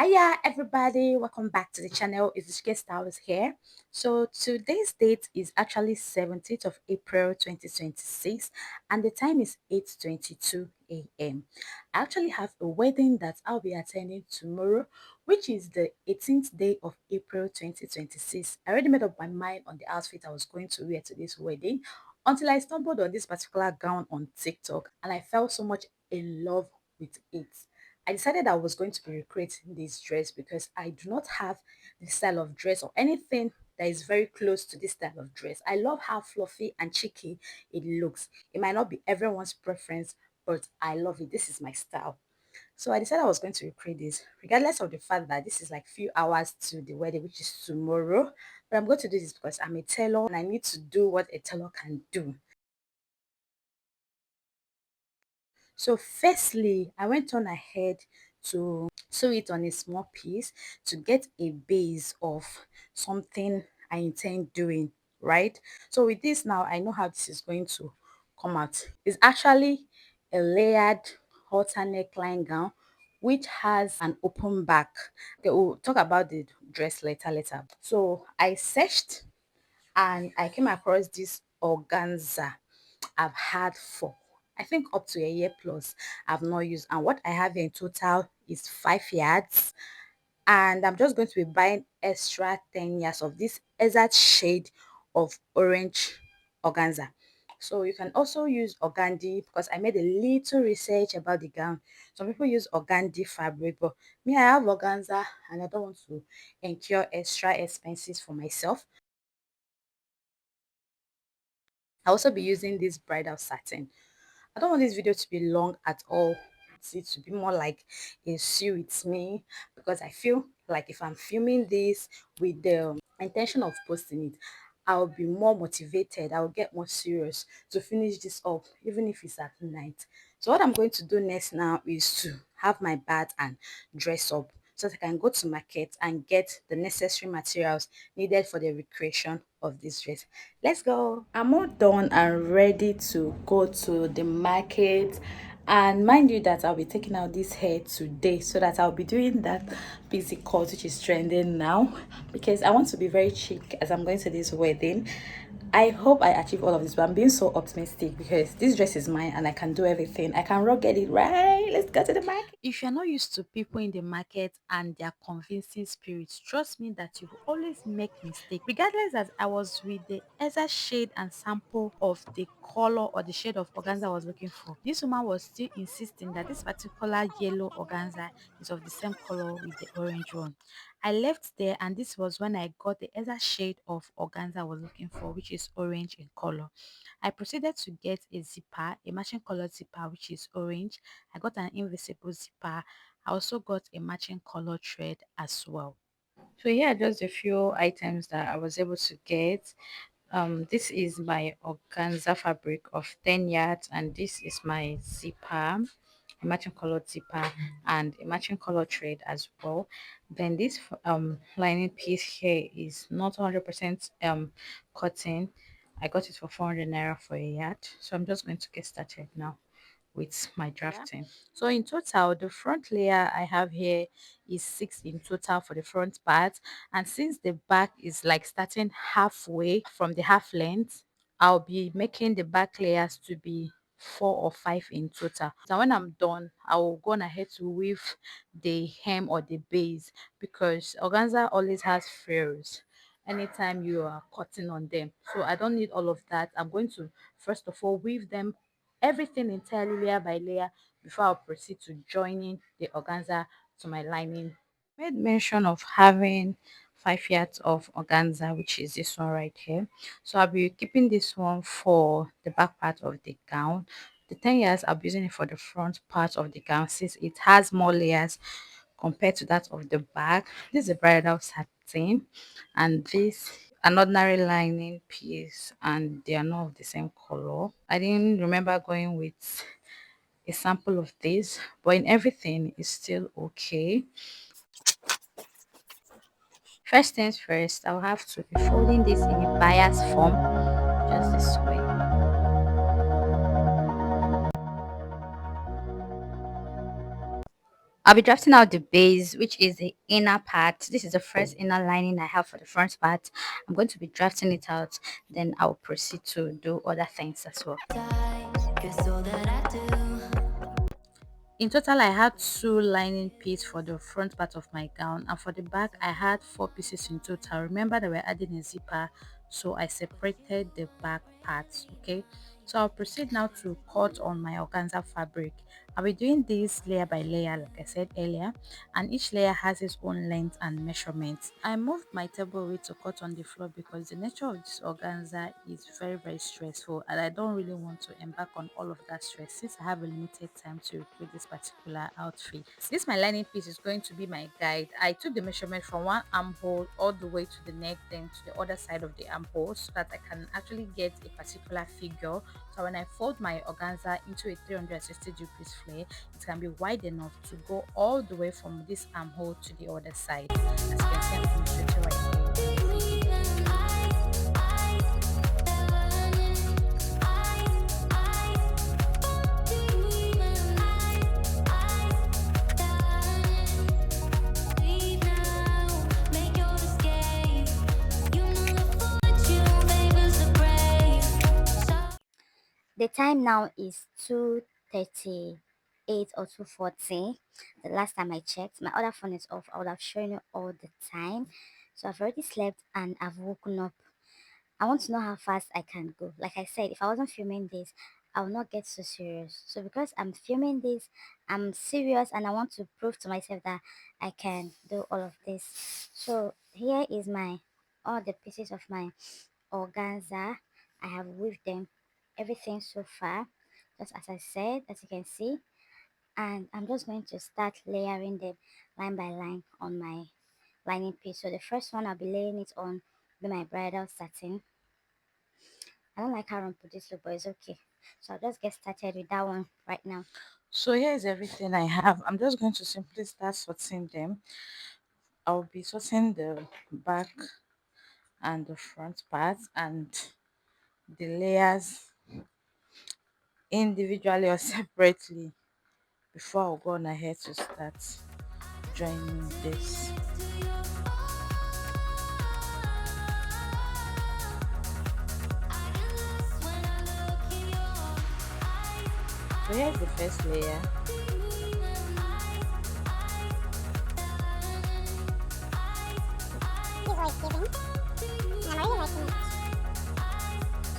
Hiya everybody, welcome back to the channel. It's Chike Styles here. So today's date is actually 17th of April 2026 and the time is 8:22 a.m. I actually have a wedding that I'll be attending tomorrow, which is the 18th day of April 2026. I already made up my mind on the outfit I was going to wear to this wedding until I stumbled on this particular gown on TikTok and I fell so much in love with it. I decided I was going to be recreating this dress because I do not have the style of dress or anything that is very close to this style of dress. I love how fluffy and cheeky it looks. It might not be everyone's preference, but I love it. This is my style. So I decided I was going to recreate this, regardless of the fact that this is like few hours to the wedding, which is tomorrow. But I'm going to do this because I'm a tailor and I need to do what a tailor can do. So firstly, I went on ahead to sew it on a small piece to get a base of something I intend doing, right? So with this now, I know how this is going to come out. It's actually a layered halter neckline gown which has an open back. Okay, we'll talk about the dress later. So I searched and I came across this organza I've had for I think up to a year plus I've not used, and what I have in total is 5 yards, and I'm just going to be buying extra 10 yards of this exact shade of orange organza. So you can also use organdy because I made a little research about the gown. Some people use organdy fabric, but me, I have organza and I don't want to incur extra expenses for myself. I'll also be using this bridal satin. I don't want this video to be long at all. It to be more like a see with me because I feel like if I'm filming this with the intention of posting it, I'll be more motivated. I'll get more serious to finish this up, even if it's at night. So what I'm going to do next now is to have my bath and dress up so that I can go to market and get the necessary materials needed for the recreation of this dress. Let's go. I'm all done and ready to go to the market. And mind you that I'll be taking out this hair today so that I'll be doing that busy cut which is trending now because I want to be very chic as I'm going to this wedding. I hope I achieve all of this, but I'm being so optimistic because this dress is mine and I can do everything. I can rock get it right. Let's go to the market. If you're not used to people in the market and their convincing spirits, trust me that you will always make mistakes. Regardless that I was with the exact shade and sample of the color or the shade of organza I was looking for, this woman was still insisting that this particular yellow organza is of the same color with the orange one. I left there and this was when I got the exact shade of organza I was looking for, which is orange in color. I proceeded to get a zipper, a matching color zipper, which is orange. I got an invisible zipper. I also got a matching color thread as well. So here are just a few items that I was able to get. This is my organza fabric of 10 yards and this is my zipper, a matching color zipper and a matching color thread as well. Then this lining piece here is not 100% cotton. I got it for 400 naira for a yard, so I'm just going to get started now with my drafting. So in total, the front layer I have here is 6 in total for the front part. And since the back is like starting halfway from the half length, I'll be making the back layers to be 4 or 5 in total. So when I'm done, I will go on ahead to weave the hem or the base because organza always has frills anytime you are cutting on them. So I don't need all of that. I'm going to first of all weave them everything entirely layer by layer before I'll proceed to joining the organza to my lining. Made mention of having 5 yards of organza, which is this one right here. So I'll be keeping this one for the back part of the gown. The 10 yards I'll be using it for the front part of the gown since it has more layers compared to that of the back. This is a bridal satin and this an ordinary lining piece and they are not of the same color. I didn't remember going with a sample of this, but in everything it's still okay. First things first, I'll have to be folding this in a bias form just this way. I'll be drafting out the base, which is the inner part. This is the first inner lining I have for the front part. I'm going to be drafting it out, then I'll proceed to do other things as well. In total, I had 2 lining pieces for the front part of my gown, and for the back, I had 4 pieces in total. Remember that we're adding a zipper, so I separated the back parts. Okay, so I'll proceed now to cut on my organza fabric. I'll be doing this layer by layer, like I said earlier, and each layer has its own length and measurements. I moved my table weight to cut on the floor because the nature of this organza is very stressful, and I don't really want to embark on all of that stress since I have a limited time to recreate this particular outfit. This my lining piece is going to be my guide. I took the measurement from one armhole all the way to the neck, then to the other side of the armhole, so that I can actually get a particular figure. So when I fold my organza into a 360 degrees flare, it can be wide enough to go all the way from this armhole to the other side. As you can see, I'm demonstrating right here. The time now is 2:38 or 2:40. The last time I checked, my other phone is off. I would have shown you all the time. So I've already slept and I've woken up. I want to know how fast I can go. Like I said, if I wasn't filming this, I will not get so serious. So because I'm filming this, I'm serious and I want to prove to myself that I can do all of this. So here is my all the pieces of my organza. I have weaved them, everything so far, just as I said, as you can see. And I'm just going to start layering them line by line on my lining piece. So the first one I'll be laying it on be my bridal satin. I don't like how I put this look, but it's okay. So I'll just get started with that one right now. So here is everything I have. I'm just going to simply start sorting them. I'll be sorting the back and the front part and the layers individually or separately before I'll go on ahead to start joining this. So here's the first layer.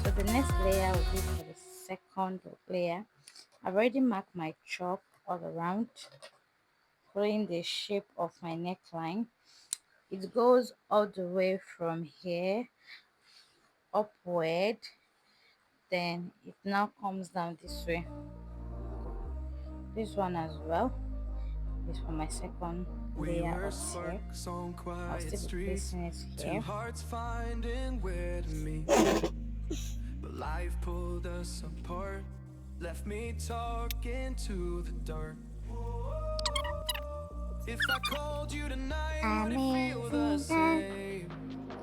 So the next layer will be for the second layer. I've already marked my chalk all around, following the shape of my neckline. It goes all the way from here upward, then it now comes down this way. This one as well is for my second layer of hair. I'll still be placing it here. Hearts finding where to meet, but life pulled us apart, left me talking to the dark. If I called you tonight, would it feel the same?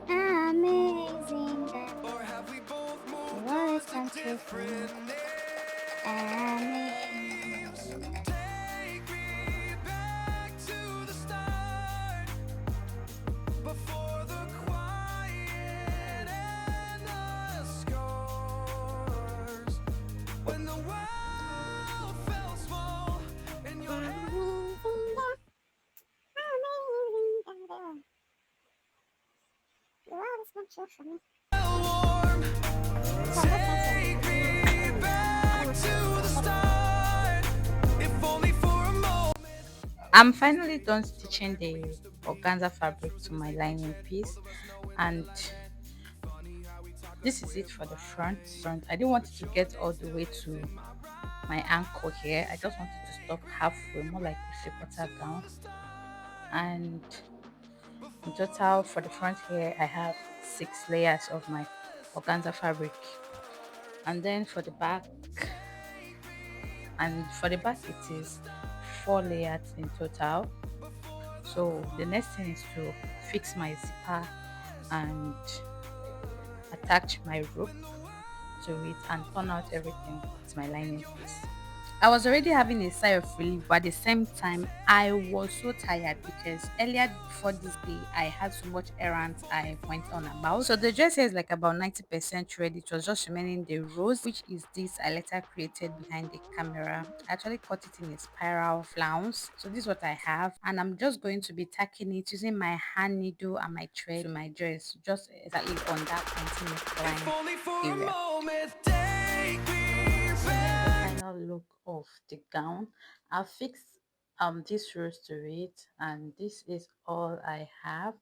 Amazing that Or have we both moved what on is to come true for me. different Amazing. names? Take me back to the start, before the quiet and the scars, when the world felt small and your warm. Take me back to the start, if only for a moment. I'm finally done stitching the organza fabric to my lining piece, and this is it for the front. I didn't want it to get all the way to my ankle here. I just wanted to stop halfway, more like a three-quarter gown. And in total for the front here, I have 6 layers of my organza fabric. And then for the back, it is 4 layers in total. So the next thing is to fix my zipper and attach my rope to it and turn out everything with my lining piece. I was already having a sigh of relief, but at the same time, I was so tired because earlier before this day, I had so much errands I went on about. So the dress here is like about 90% ready. It was just remaining the rose, which is this I later created behind the camera. I actually cut it in a spiral flounce. So this is what I have, and I'm just going to be tacking it using my hand needle and my thread to my dress, just exactly on that anti If neckline only for a area. moment, take me So this is the back. final look of the gown. I'll fix this rose to it, and this is all I have.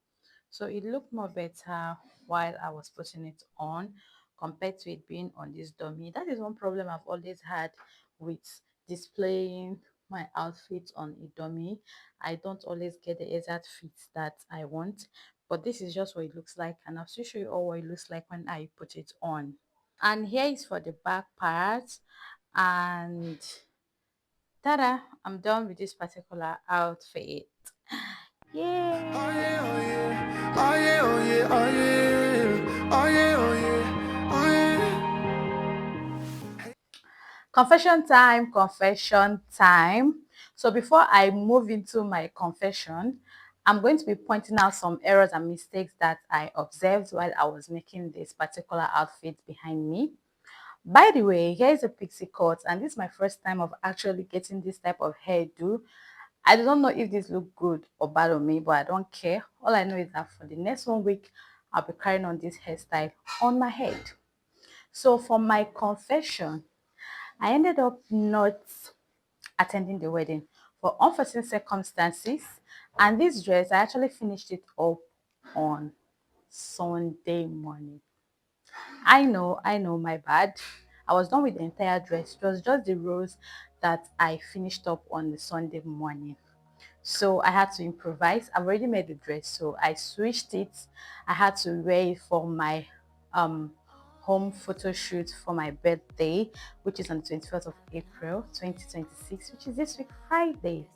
So it looked more better while I was putting it on compared to it being on this dummy. That is one problem I've always had with displaying my outfit on a dummy. I don't always get the exact fit that I want, but this is just what it looks like, and I'll still show you all what it looks like when I put it on. And here is for the back part, and tada, I'm done with this particular outfit. Oh Yay! yeah, oh yeah, oh yeah, oh yeah, oh yeah, oh yeah, oh yeah, oh yeah. Confession time. So before I move into my confession, I'm going to be pointing out some errors and mistakes that I observed while I was making this particular outfit behind me. By the way, here is a pixie cut, and this is my first time of actually getting this type of hairdo. I don't know if this look good or bad on me, but I don't care. All I know is that for the next 1 week, I'll be carrying on this hairstyle on my head. So for my confession, I ended up not attending the wedding for unforeseen circumstances, and this dress I actually finished it up on Sunday morning. I know, my bad. I was done with the entire dress. It was just the rose that I finished up on the Sunday morning. So I had to improvise. I've already made the dress, so I switched it. I had to wear it for my um home photo shoot for my birthday, which is on the 21st of April 2026, which is this week Friday.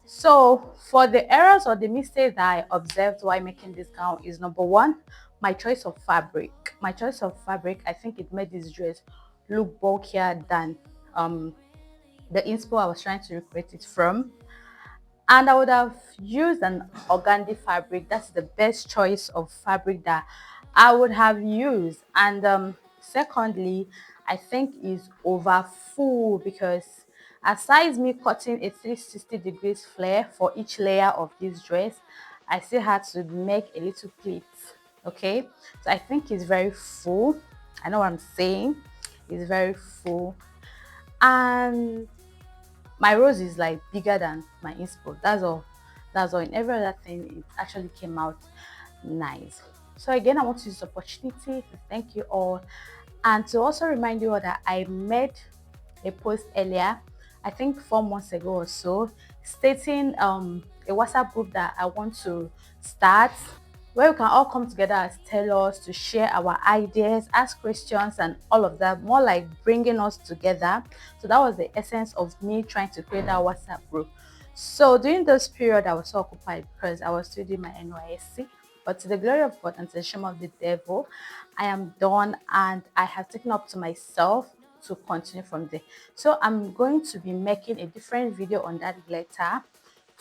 So for the errors or the mistakes that I observed while making this gown is number one, my choice of fabric. My choice of fabric, I think it made this dress look bulkier than the inspo I was trying to recreate it from, and I would have used an organdy fabric. That's the best choice of fabric that I would have used. And secondly, I think is over full, because aside me cutting a 360 degrees flare for each layer of this dress, I still had to make a little pleat. Okay, so I think it's very full. I know what I'm saying. It's very full, and my rose is like bigger than my inspo. That's all. In every other thing, it actually came out nice. So again, I want to use this opportunity to thank you all, and to also remind you all that I made a post earlier, I think 4 months ago or so, stating a WhatsApp group that I want to start, where we can all come together as tailors to share our ideas, ask questions, and all of that, more like bringing us together. So that was the essence of me trying to create that WhatsApp group. So during this period, I was so occupied because I was still doing my NYSC. But to the glory of God and to the shame of the devil, I am done, and I have taken up to myself to continue from there. So I'm going to be making a different video on that later,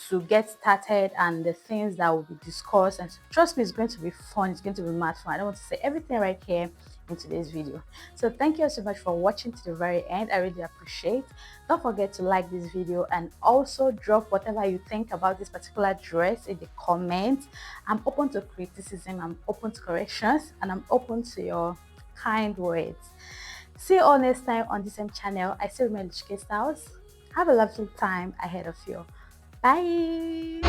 to get started and the things that will be discussed. And trust me, it's going to be fun. It's going to be mad fun. I don't want to say everything right here in today's video. So thank you so much for watching to the very end. I really appreciate. Don't forget to like this video, and also drop whatever you think about this particular dress in the comments. I'm open to criticism, I'm open to corrections, and I'm open to your kind words. See you all next time on the same channel. I still remain Styles. Have a lovely time ahead of you. Bye.